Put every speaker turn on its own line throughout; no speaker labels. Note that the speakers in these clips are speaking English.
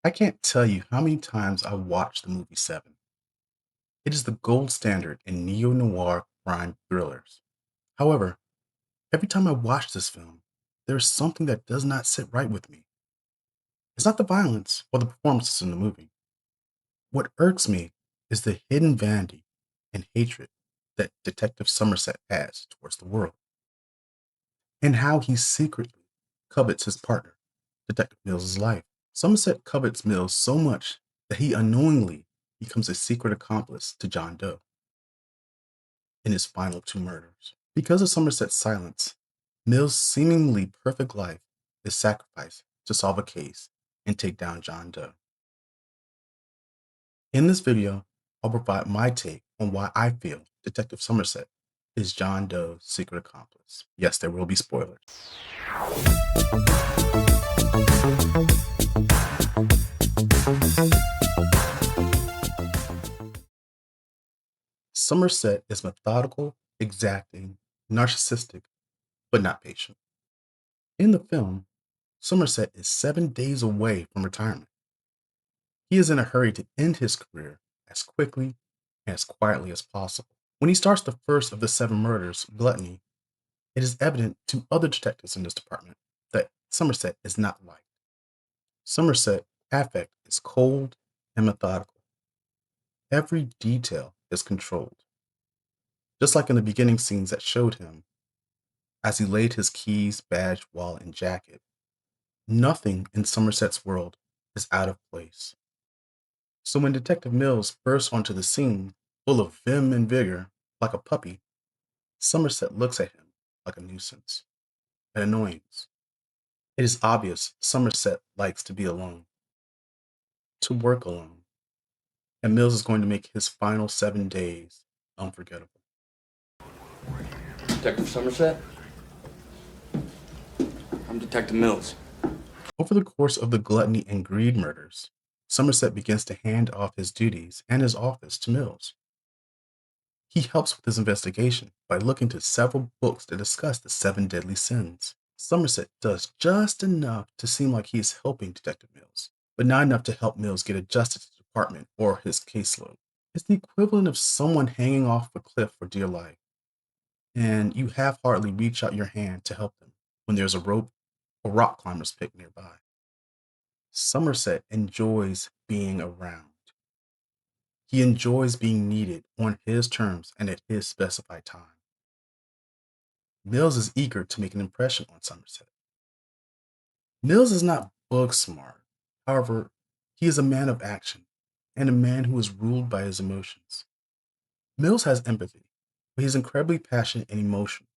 I can't tell you how many times I watched the movie Seven. It is the gold standard in neo-noir crime thrillers. However, every time I watch this film, there is something that does not sit right with me. It's not the violence or the performances in the movie. What irks me is the hidden vanity and hatred that Detective Somerset has towards the world, and how he secretly covets his partner, Detective Mills's life. Somerset covets Mills so much that he unknowingly becomes a secret accomplice to John Doe in his final two murders. Because of Somerset's silence, Mill's seemingly perfect life is sacrificed to solve a case and take down John Doe. In this video, I'll provide my take on why I feel Detective Somerset is John Doe's secret accomplice. Yes, there will be spoilers. Somerset is methodical, exacting, narcissistic, but not patient. In the film, Somerset is 7 days away from retirement. He is in a hurry to end his career as quickly and as quietly as possible. When he starts the first of the 7 murders, Gluttony, it is evident to other detectives in this department that Somerset is not liked. Somerset's affect is cold and methodical. Every detail is controlled. Just like in the beginning scenes that showed him as he laid his keys, badge, wallet, and jacket, nothing in Somerset's world is out of place. So when Detective Mills bursts onto the scene, full of vim and vigor, like a puppy, Somerset looks at him like a nuisance, an annoyance. It is obvious Somerset likes to be alone, to work alone, and Mills is going to make his final 7 days unforgettable.
Detective Somerset? I'm Detective Mills.
Over the course of the Gluttony and Greed murders, Somerset begins to hand off his duties and his office to Mills. He helps with his investigation by looking to several books that discuss the 7 deadly sins. Somerset does just enough to seem like he is helping Detective Mills, but not enough to help Mills get adjusted to the department or his caseload. It's the equivalent of someone hanging off a cliff for dear life, and you half-heartedly reach out your hand to help them when there's a rope or rock climbers pick nearby. Somerset enjoys being around. He enjoys being needed on his terms and at his specified time. Mills is eager to make an impression on Somerset. Mills is not book smart. However, he is a man of action and a man who is ruled by his emotions. Mills has empathy, but he's incredibly passionate and emotional.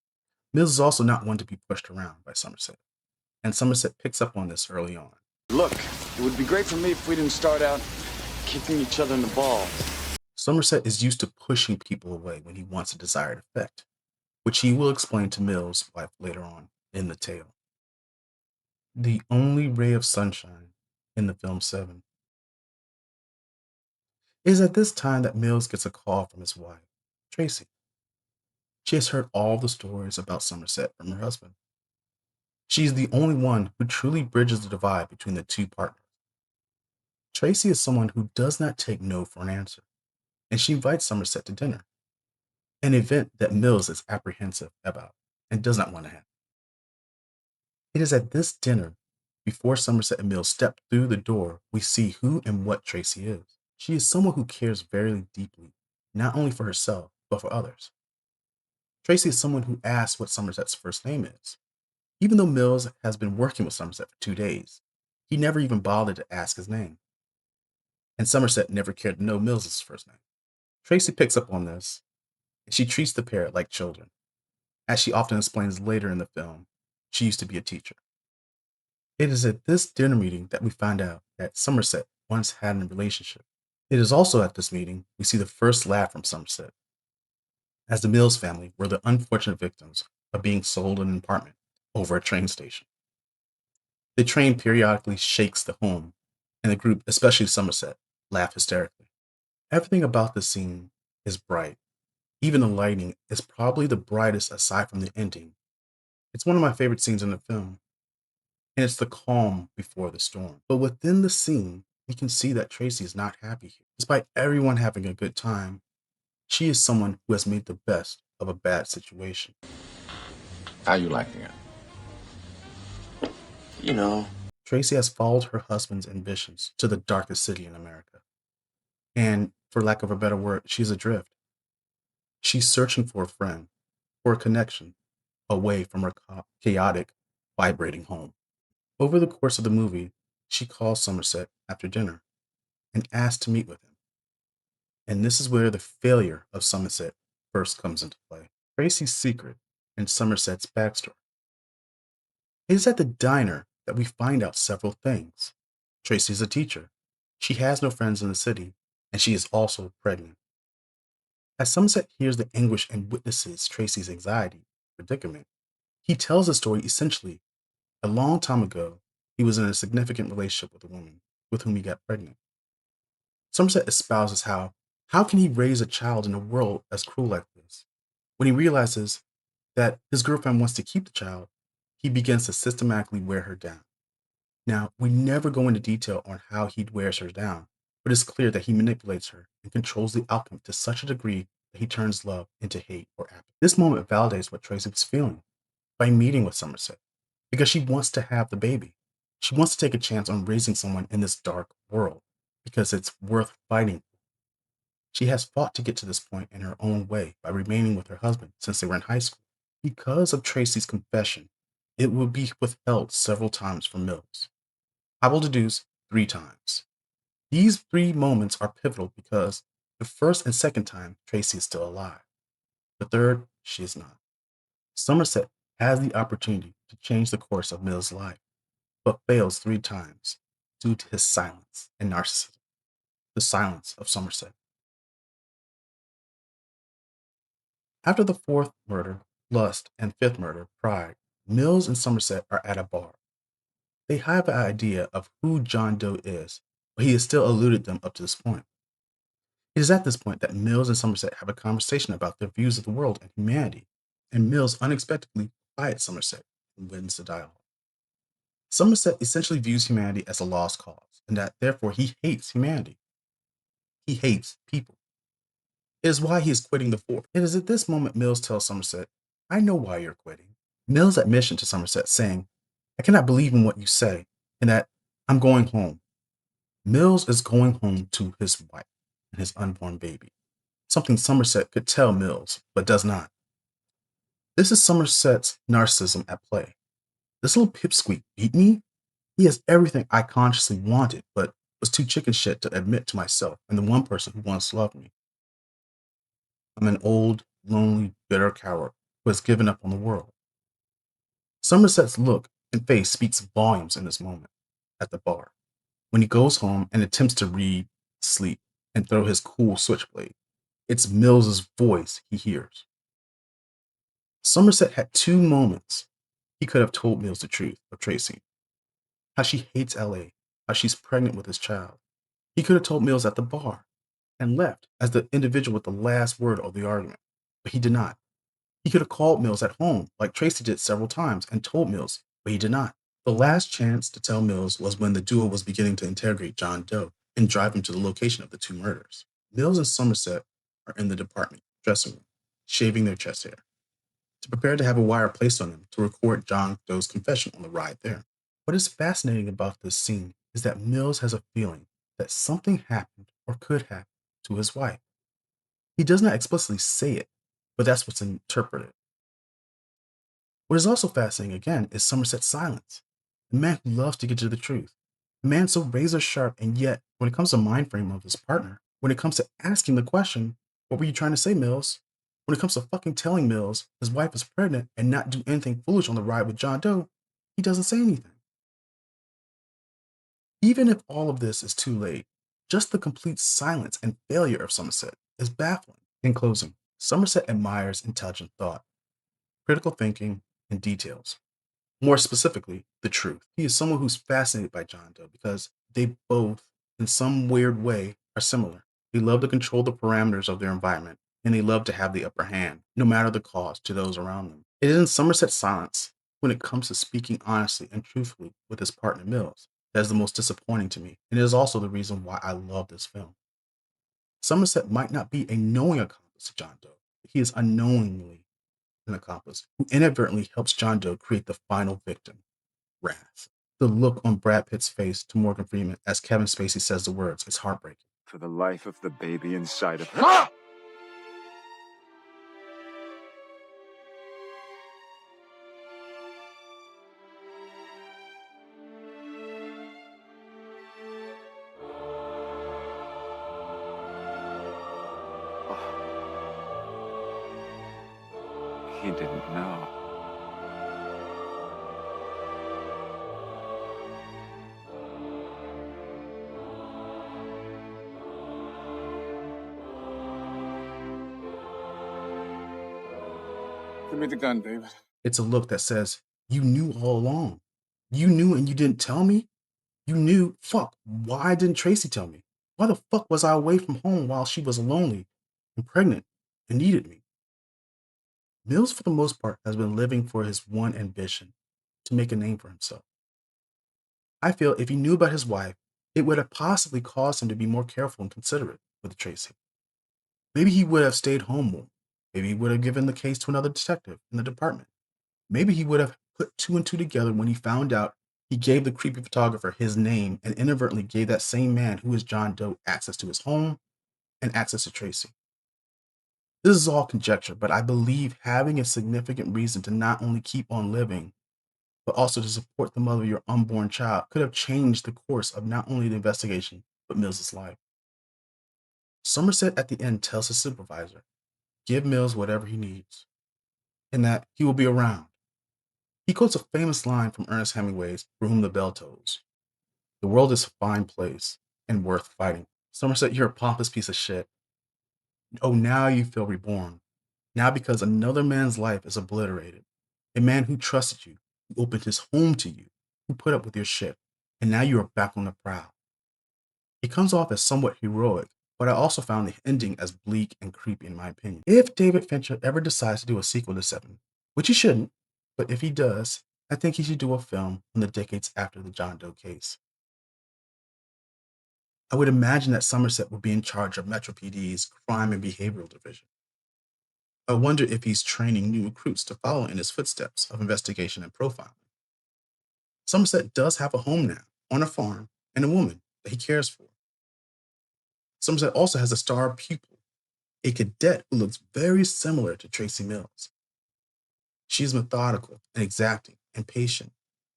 Mills is also not one to be pushed around by Somerset, and Somerset picks up on this early on.
Look, it would be great for me if we didn't start out kicking each other in the balls.
Somerset is used to pushing people away when he wants a desired effect, which he will explain to Mills' wife later on in the tale. The only ray of sunshine in the film Seven. It is at this time that Mills gets a call from his wife, Tracy. She has heard all the stories about Somerset from her husband. She is the only one who truly bridges the divide between the two partners. Tracy is someone who does not take no for an answer, and she invites Somerset to dinner, an event that Mills is apprehensive about and does not want to have. It is at this dinner, before Somerset and Mills step through the door, we see who and what Tracy is. She is someone who cares very deeply, not only for herself, but for others. Tracy is someone who asks what Somerset's first name is. Even though Mills has been working with Somerset for 2 days, he never even bothered to ask his name. And Somerset never cared to know Mills's first name. Tracy picks up on this, and she treats the pair like children. As she often explains later in the film, she used to be a teacher. It is at this dinner meeting that we find out that Somerset once had a relationship. It is also at this meeting we see the first laugh from Somerset, as the Mills family were the unfortunate victims of being sold an apartment over a train station. The train periodically shakes the home, and the group, especially Somerset, laugh hysterically. Everything about the scene is bright. Even the lighting is probably the brightest aside from the ending. It's one of my favorite scenes in the film, and it's the calm before the storm. But within the scene, we can see that Tracy is not happy here. Despite everyone having a good time, she is someone who has made the best of a bad situation.
How you liking it? You know.
Tracy has followed her husband's ambitions to the darkest city in America. And for lack of a better word, she's adrift. She's searching for a friend, for a connection, away from her chaotic, vibrating home. Over the course of the movie, she calls Somerset after dinner and asks to meet with him. And this is where the failure of Somerset first comes into play. Tracy's secret and Somerset's backstory. It is at the diner that we find out several things. Tracy is a teacher. She has no friends in the city, and she is also pregnant. As Somerset hears the anguish and witnesses Tracy's anxiety predicament, he tells the story essentially. A long time ago, he was in a significant relationship with a woman with whom he got pregnant. Somerset espouses how can he raise a child in a world as cruel like this? When he realizes that his girlfriend wants to keep the child, he begins to systematically wear her down. Now, we never go into detail on how he wears her down, but it's clear that he manipulates her and controls the outcome to such a degree that he turns love into hate or apathy. This moment validates what Tracy was feeling by meeting with Somerset, because she wants to have the baby. She wants to take a chance on raising someone in this dark world because it's worth fighting. She has fought to get to this point in her own way by remaining with her husband since they were in high school. Because of Tracy's confession, it will be withheld several times from Mills. I will deduce 3 times. These 3 moments are pivotal because the first and second time, Tracy is still alive. The third, she is not. Somerset has the opportunity to change the course of Mills' life, but fails 3 times due to his silence and narcissism. The Silence of Somerset. After the fourth murder, lust, and fifth murder, pride, Mills and Somerset are at a bar. They have an idea of who John Doe is, but he has still eluded them up to this point. It is at this point that Mills and Somerset have a conversation about their views of the world and humanity, and Mills unexpectedly quiets Somerset and wins the dialogue. Somerset essentially views humanity as a lost cause, and that therefore he hates humanity. He hates people. It is why he is quitting the force. It is at this moment Mills tells Somerset, I know why you're quitting. Mills' admission to Somerset saying, I cannot believe in what you say, and that I'm going home. Mills is going home to his wife and his unborn baby, something Somerset could tell Mills, but does not. This is Somerset's narcissism at play. This little pipsqueak beat me? He has everything I consciously wanted, but was too chicken shit to admit to myself and the one person who once loved me. I'm an old, lonely, bitter coward who has given up on the world. Somerset's look and face speaks volumes in this moment at the bar, when he goes home and attempts to read, sleep, and throw his cool switchblade. It's Mills's voice he hears. Somerset had 2 moments he could have told Mills the truth of Tracy, how she hates LA, how she's pregnant with his child. He could have told Mills at the bar and left as the individual with the last word of the argument, but he did not. He could have called Mills at home, like Tracy did several times, and told Mills, but he did not. The last chance to tell Mills was when the duo was beginning to interrogate John Doe and drive him to the location of the 2 murders. Mills and Somerset are in the department dressing room, shaving their chest hair, to prepare to have a wire placed on them to record John Doe's confession on the ride there. What is fascinating about this scene is that Mills has a feeling that something happened or could happen to his wife. He does not explicitly say it, but that's what's interpreted. What is also fascinating again is Somerset's silence. The man who loves to get to the truth. The man so razor sharp, and yet, when it comes to mind frame of his partner, when it comes to asking the question, what were you trying to say, Mills? When it comes to fucking telling Mills his wife is pregnant and not do anything foolish on the ride with John Doe, he doesn't say anything. Even if all of this is too late, just the complete silence and failure of Somerset is baffling. In closing, Somerset admires intelligent thought, critical thinking, and details. More specifically, the truth. He is someone who's fascinated by John Doe because they both, in some weird way, are similar. They love to control the parameters of their environment, and they love to have the upper hand, no matter the cost to those around them. It is in Somerset's silence, when it comes to speaking honestly and truthfully with his partner Mills, that is the most disappointing to me, and it is also the reason why I love this film. Somerset might not be a knowing accomplice to John Doe, but he is unknowingly an accomplice who inadvertently helps John Doe create the final victim, Wrath. The look on Brad Pitt's face to Morgan Freeman as Kevin Spacey says the words is heartbreaking.
For the life of the baby inside of her. He didn't know. Give me the gun, David.
It's a look that says, you knew all along. You knew and you didn't tell me? You knew, fuck, why didn't Tracy tell me? Why the fuck was I away from home while she was lonely and pregnant and needed me? Mills, for the most part, has been living for his one ambition, to make a name for himself. I feel if he knew about his wife, it would have possibly caused him to be more careful and considerate with Tracy. Maybe he would have stayed home more. Maybe he would have given the case to another detective in the department. Maybe he would have put two and two together when he found out he gave the creepy photographer his name and inadvertently gave that same man who is John Doe access to his home and access to Tracy. This is all conjecture, but I believe having a significant reason to not only keep on living, but also to support the mother of your unborn child could have changed the course of not only the investigation, but Mills's life. Somerset at the end tells his supervisor, give Mills whatever he needs, and that he will be around. He quotes a famous line from Ernest Hemingway's For Whom the Bell Tolls. The world is a fine place and worth fighting. Somerset, you're a pompous piece of shit. Oh, now you feel reborn. Now because another man's life is obliterated. A man who trusted you, who opened his home to you, who put up with your shit, and now you are back on the prowl. It comes off as somewhat heroic, but I also found the ending as bleak and creepy in my opinion. If David Fincher ever decides to do a sequel to Se7en, which he shouldn't, but if he does, I think he should do a film in the decades after the John Doe case. I would imagine that Somerset would be in charge of Metro PD's Crime and Behavioral Division. I wonder if he's training new recruits to follow in his footsteps of investigation and profiling. Somerset does have a home now, on a farm, and a woman that he cares for. Somerset also has a star pupil, a cadet who looks very similar to Tracy Mills. She is methodical and exacting and patient,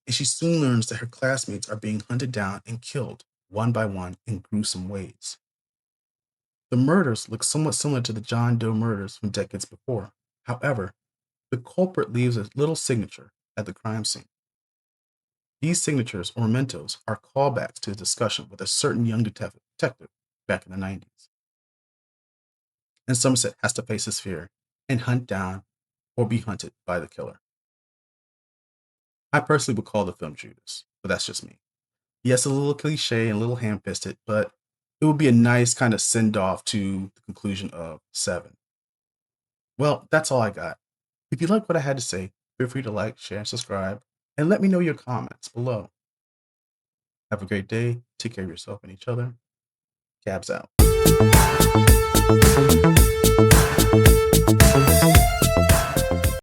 and she soon learns that her classmates are being hunted down and killed one by one in gruesome ways. The murders look somewhat similar to the John Doe murders from decades before. However, the culprit leaves a little signature at the crime scene. These signatures or mementos are callbacks to a discussion with a certain young detective back in the 90s. And Somerset has to face his fear and hunt down or be hunted by the killer. I personally would call the film Judas, but that's just me. Yes, a little cliche and a little ham-fisted, but it would be a nice kind of send-off to the conclusion of Se7en. Well, that's all I got. If you like what I had to say, feel free to like, share, and subscribe, and let me know your comments below. Have a great day. Take care of yourself and each other. Cabs out.